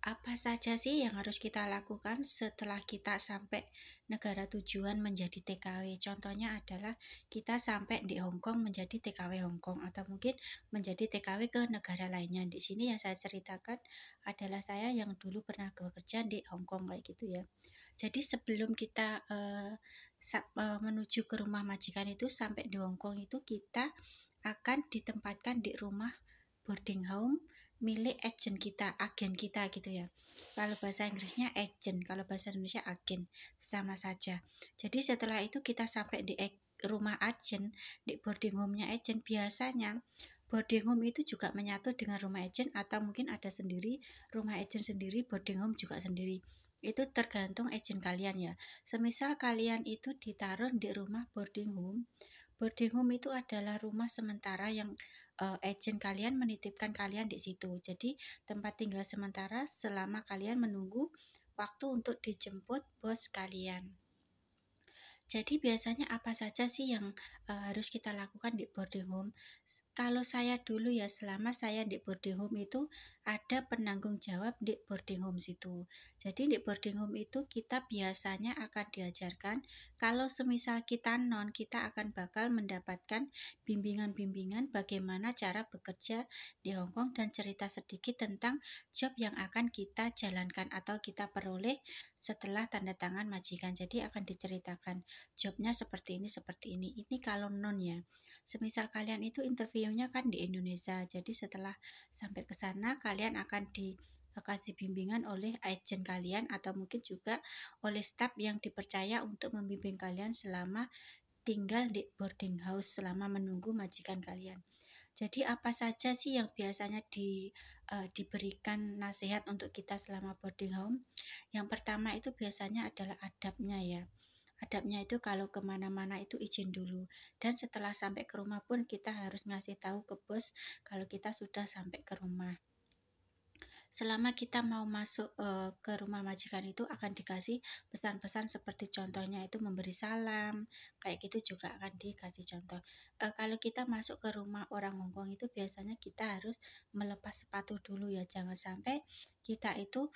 Apa saja sih yang harus kita lakukan setelah kita sampai negara tujuan menjadi TKW? Contohnya adalah kita sampai di Hong Kong menjadi TKW Hong Kong atau mungkin menjadi TKW ke negara lainnya. Di sini yang saya ceritakan adalah saya yang dulu pernah bekerja di Hong Kong kayak gitu ya. Jadi sebelum kita menuju ke rumah majikan itu sampai di Hong Kong itu kita akan ditempatkan di rumah boarding home milik agen kita, agen kita gitu ya. Kalau bahasa Inggrisnya agent, kalau bahasa Indonesia agen, sama saja. Jadi setelah itu kita sampai di rumah agen, di boarding home-nya agen. Biasanya boarding home itu juga menyatu dengan rumah agen atau mungkin ada sendiri, rumah agen sendiri, boarding home juga sendiri. Itu tergantung agen kalian ya. Semisal kalian itu ditaruh di rumah boarding home. Boarding home itu adalah rumah sementara yang agen kalian menitipkan kalian di situ. Jadi tempat tinggal sementara selama kalian menunggu waktu untuk dijemput bos kalian. Jadi biasanya apa saja sih yang harus kita lakukan di boarding home? Kalau saya dulu ya, selama saya di boarding home itu ada penanggung jawab di boarding home situ. Jadi di boarding home itu kita biasanya akan diajarkan kalau semisal kita non, kita akan bakal mendapatkan bimbingan-bimbingan bagaimana cara bekerja di Hong Kong dan cerita sedikit tentang job yang akan kita jalankan atau kita peroleh setelah tanda tangan majikan. Jadi akan diceritakan jobnya seperti ini. Ini kalau non ya. Semisal kalian itu interviewnya kan di Indonesia, jadi setelah sampai ke sana kalian akan dikasih bimbingan oleh agen kalian atau mungkin juga oleh staf yang dipercaya untuk membimbing kalian selama tinggal di boarding house, selama menunggu majikan kalian. Jadi apa saja sih yang biasanya diberikan nasihat untuk kita selama boarding home? Yang pertama itu biasanya adalah adabnya ya. Adabnya itu kalau kemana-mana itu izin dulu. Dan setelah sampai ke rumah pun kita harus ngasih tahu ke bos kalau kita sudah sampai ke rumah. Selama kita mau masuk ke rumah majikan itu akan dikasih pesan-pesan seperti contohnya itu memberi salam, kayak gitu juga akan dikasih contoh. Kalau kita masuk ke rumah orang Hongkong itu biasanya kita harus melepas sepatu dulu ya, jangan sampai kita itu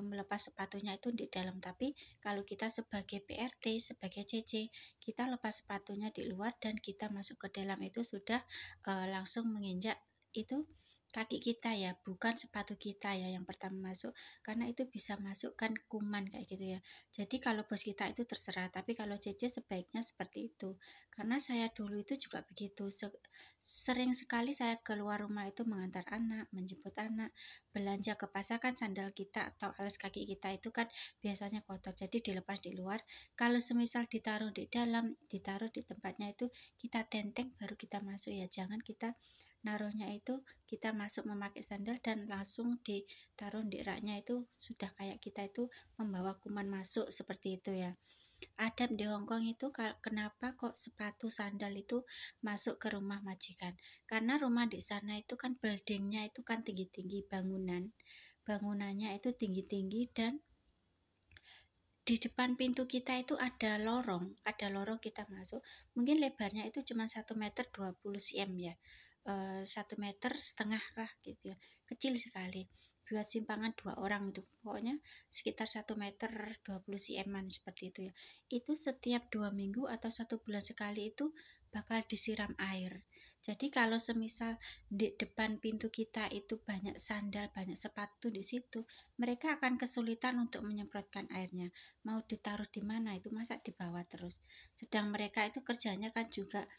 melepas sepatunya itu di dalam. Tapi kalau kita sebagai PRT, sebagai CC, kita lepas sepatunya di luar dan kita masuk ke dalam itu sudah langsung menginjak itu kaki kita ya, bukan sepatu kita ya yang pertama masuk, karena itu bisa masukkan kuman kayak gitu ya. Jadi kalau bos kita itu terserah, tapi kalau CC sebaiknya seperti itu. Karena saya dulu itu juga begitu, sering sekali saya keluar rumah itu mengantar anak, menjemput anak, belanja ke pasar kan sandal kita atau alas kaki kita itu kan biasanya kotor, jadi dilepas di luar. Kalau semisal ditaruh di dalam, ditaruh di tempatnya itu kita tenteng baru kita masuk ya, jangan kita naruhnya itu kita masuk memakai sandal dan langsung ditaruh di raknya itu sudah kayak kita itu membawa kuman masuk seperti itu ya. Adab di Hongkong itu kenapa kok sepatu sandal itu masuk ke rumah majikan? Karena rumah di sana itu kan buildingnya itu kan tinggi-tinggi, bangunannya itu tinggi-tinggi dan di depan pintu kita itu ada lorong kita masuk. Mungkin lebarnya itu cuma 1,20 cm ya. 1,5 meter lah gitu ya, kecil sekali buat simpangan 2 orang itu, pokoknya sekitar 1,20 cm seperti itu ya. Itu setiap 2 minggu atau 1 bulan sekali itu bakal disiram air. Jadi kalau semisal di depan pintu kita itu banyak sandal, banyak sepatu di situ, mereka akan kesulitan untuk menyemprotkan airnya. Mau ditaruh di mana itu, masa di bawah terus. Sedang mereka itu kerjanya kan juga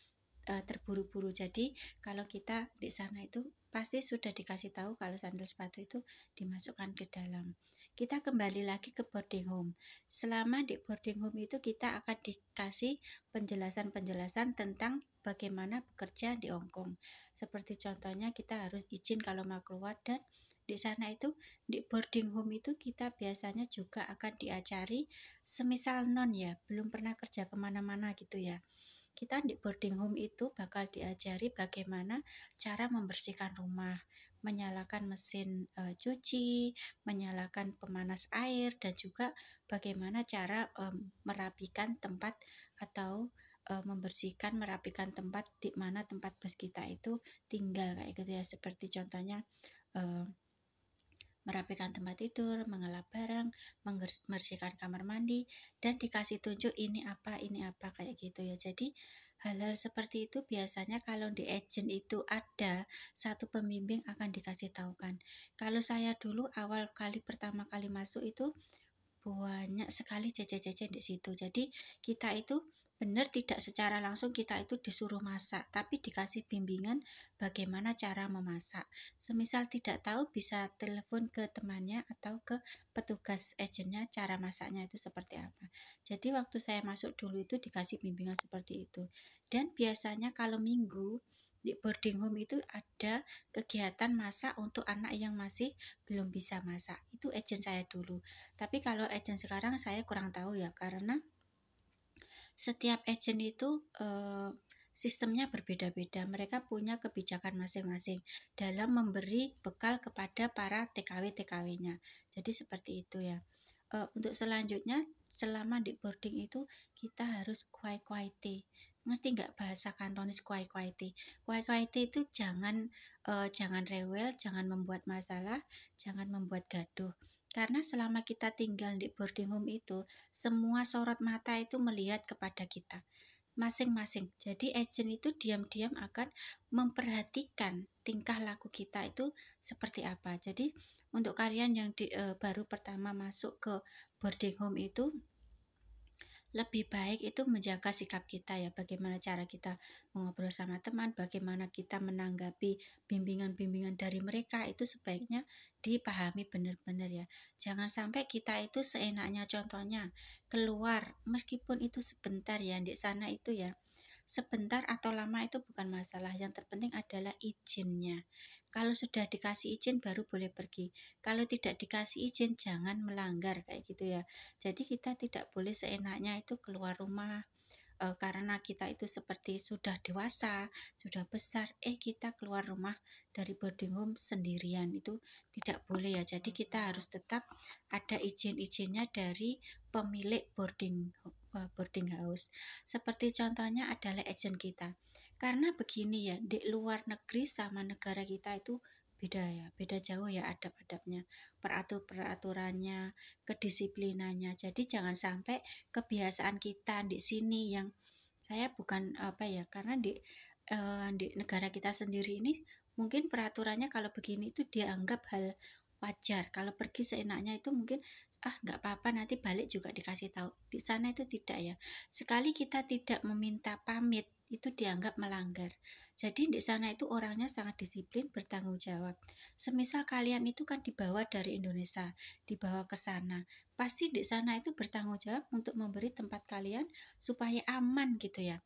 terburu-buru. Jadi kalau kita di sana itu pasti sudah dikasih tahu kalau sandal sepatu itu dimasukkan ke dalam. Kita kembali lagi ke boarding home. Selama di boarding home itu kita akan dikasih penjelasan-penjelasan tentang bagaimana bekerja di Hong Kong. Seperti contohnya kita harus izin kalau mau keluar, dan di sana itu di boarding home itu kita biasanya juga akan diajari semisal non ya, belum pernah kerja kemana-mana gitu ya. Kita di boarding home itu bakal diajari bagaimana cara membersihkan rumah, menyalakan mesin cuci, menyalakan pemanas air, dan juga bagaimana cara merapikan tempat atau merapikan tempat di mana tempat bos kita itu tinggal kayak gitu ya. Seperti contohnya merapikan tempat tidur, mengelap barang, membersihkan kamar mandi, dan dikasih tunjuk ini apa kayak gitu ya. Jadi hal-hal seperti itu biasanya kalau di agent itu ada satu pembimbing akan dikasih tahu kan. Kalau saya dulu awal kali pertama kali masuk itu banyak sekali jajan-jajan di situ. Jadi kita itu benar tidak secara langsung kita itu disuruh masak, tapi dikasih bimbingan bagaimana cara memasak. Semisal tidak tahu bisa telepon ke temannya atau ke petugas agennya cara masaknya itu seperti apa. Jadi waktu saya masuk dulu itu dikasih bimbingan seperti itu. Dan biasanya kalau minggu di boarding home itu ada kegiatan masak untuk anak yang masih belum bisa masak. Itu agent saya dulu. Tapi kalau agent sekarang saya kurang tahu ya, karena setiap agent itu sistemnya berbeda-beda. Mereka punya kebijakan masing-masing dalam memberi bekal kepada para TKW-TKW-nya. Jadi seperti itu ya. Untuk selanjutnya, selama di boarding itu kita harus kuai-kuaiti. Ngerti nggak bahasa Kantonis kuai-kuaiti? Kuai-kuaiti itu jangan rewel, jangan membuat masalah, jangan membuat gaduh. Karena selama kita tinggal di boarding home itu, semua sorot mata itu melihat kepada kita masing-masing. Jadi agent itu diam-diam akan memperhatikan tingkah laku kita itu seperti apa. Jadi untuk kalian yang baru pertama masuk ke boarding home itu, lebih baik itu menjaga sikap kita ya, bagaimana cara kita mengobrol sama teman, bagaimana kita menanggapi bimbingan-bimbingan dari mereka, itu sebaiknya dipahami benar-benar ya. Jangan sampai kita itu seenaknya, contohnya keluar meskipun itu sebentar ya di sana itu ya. Sebentar atau lama itu bukan masalah, yang terpenting adalah izinnya. Kalau sudah dikasih izin baru boleh pergi. Kalau tidak dikasih izin jangan melanggar kayak gitu ya. Jadi kita tidak boleh seenaknya itu keluar rumah karena kita itu seperti sudah dewasa, sudah besar, kita keluar rumah dari boarding home sendirian, itu tidak boleh ya. Jadi kita harus tetap ada izin-izinnya dari pemilik boarding house. Seperti contohnya adalah agent kita. Karena begini ya, di luar negeri sama negara kita itu beda ya, beda jauh ya adab-adabnya, peraturannya, kedisiplinannya. Jadi jangan sampai kebiasaan kita di sini yang saya bukan apa ya, karena di negara kita sendiri ini mungkin peraturannya kalau begini itu dianggap hal wajar. Kalau pergi seenaknya itu mungkin nggak apa-apa, nanti balik juga dikasih tahu. Di sana itu tidak ya. Sekali kita tidak meminta pamit itu dianggap melanggar. Jadi di sana itu orangnya sangat disiplin, bertanggung jawab. Semisal kalian itu kan dibawa dari Indonesia, dibawa ke sana, pasti di sana itu bertanggung jawab untuk memberi tempat kalian supaya aman gitu ya.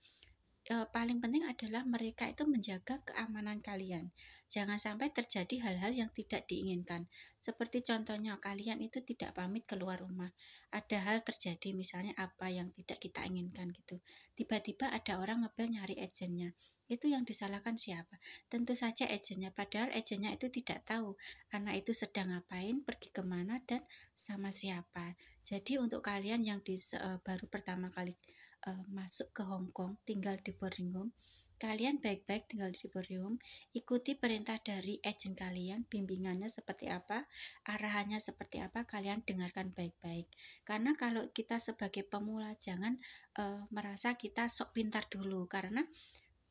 Paling penting adalah mereka itu menjaga keamanan kalian. Jangan sampai terjadi hal-hal yang tidak diinginkan. Seperti contohnya kalian itu tidak pamit keluar rumah. Ada hal terjadi, misalnya apa yang tidak kita inginkan gitu. Tiba-tiba ada orang ngebel nyari agennya. Itu yang disalahkan siapa? Tentu saja agennya. Padahal agennya itu tidak tahu anak itu sedang ngapain, pergi kemana, dan sama siapa. Jadi untuk kalian yang baru pertama kali masuk ke Hong Kong, tinggal di boarding home, kalian baik-baik tinggal di boarding home, ikuti perintah dari agent kalian, bimbingannya seperti apa, arahannya seperti apa, kalian dengarkan baik-baik. Karena kalau kita sebagai pemula jangan merasa kita sok pintar dulu, karena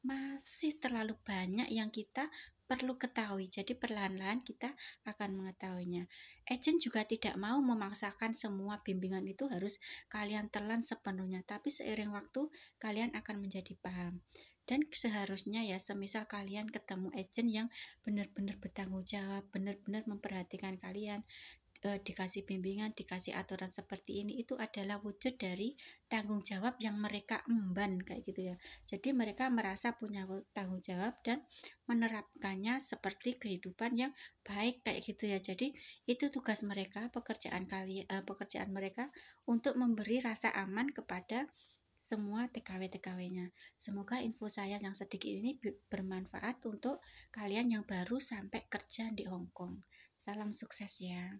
masih terlalu banyak yang kita perlu ketahui. Jadi perlahan-lahan kita akan mengetahuinya. Agent juga tidak mau memaksakan semua bimbingan itu harus kalian telan sepenuhnya, tapi seiring waktu kalian akan menjadi paham. Dan seharusnya ya, semisal kalian ketemu agent yang benar-benar bertanggung jawab, benar-benar memperhatikan kalian, dikasih bimbingan, dikasih aturan seperti ini, itu adalah wujud dari tanggung jawab yang mereka emban kayak gitu ya. Jadi mereka merasa punya tanggung jawab dan menerapkannya seperti kehidupan yang baik kayak gitu ya. Jadi itu tugas mereka, pekerjaan mereka untuk memberi rasa aman kepada semua TKW-TKW-nya. Semoga info saya yang sedikit ini bermanfaat untuk kalian yang baru sampai kerja di Hong Kong. Salam sukses ya.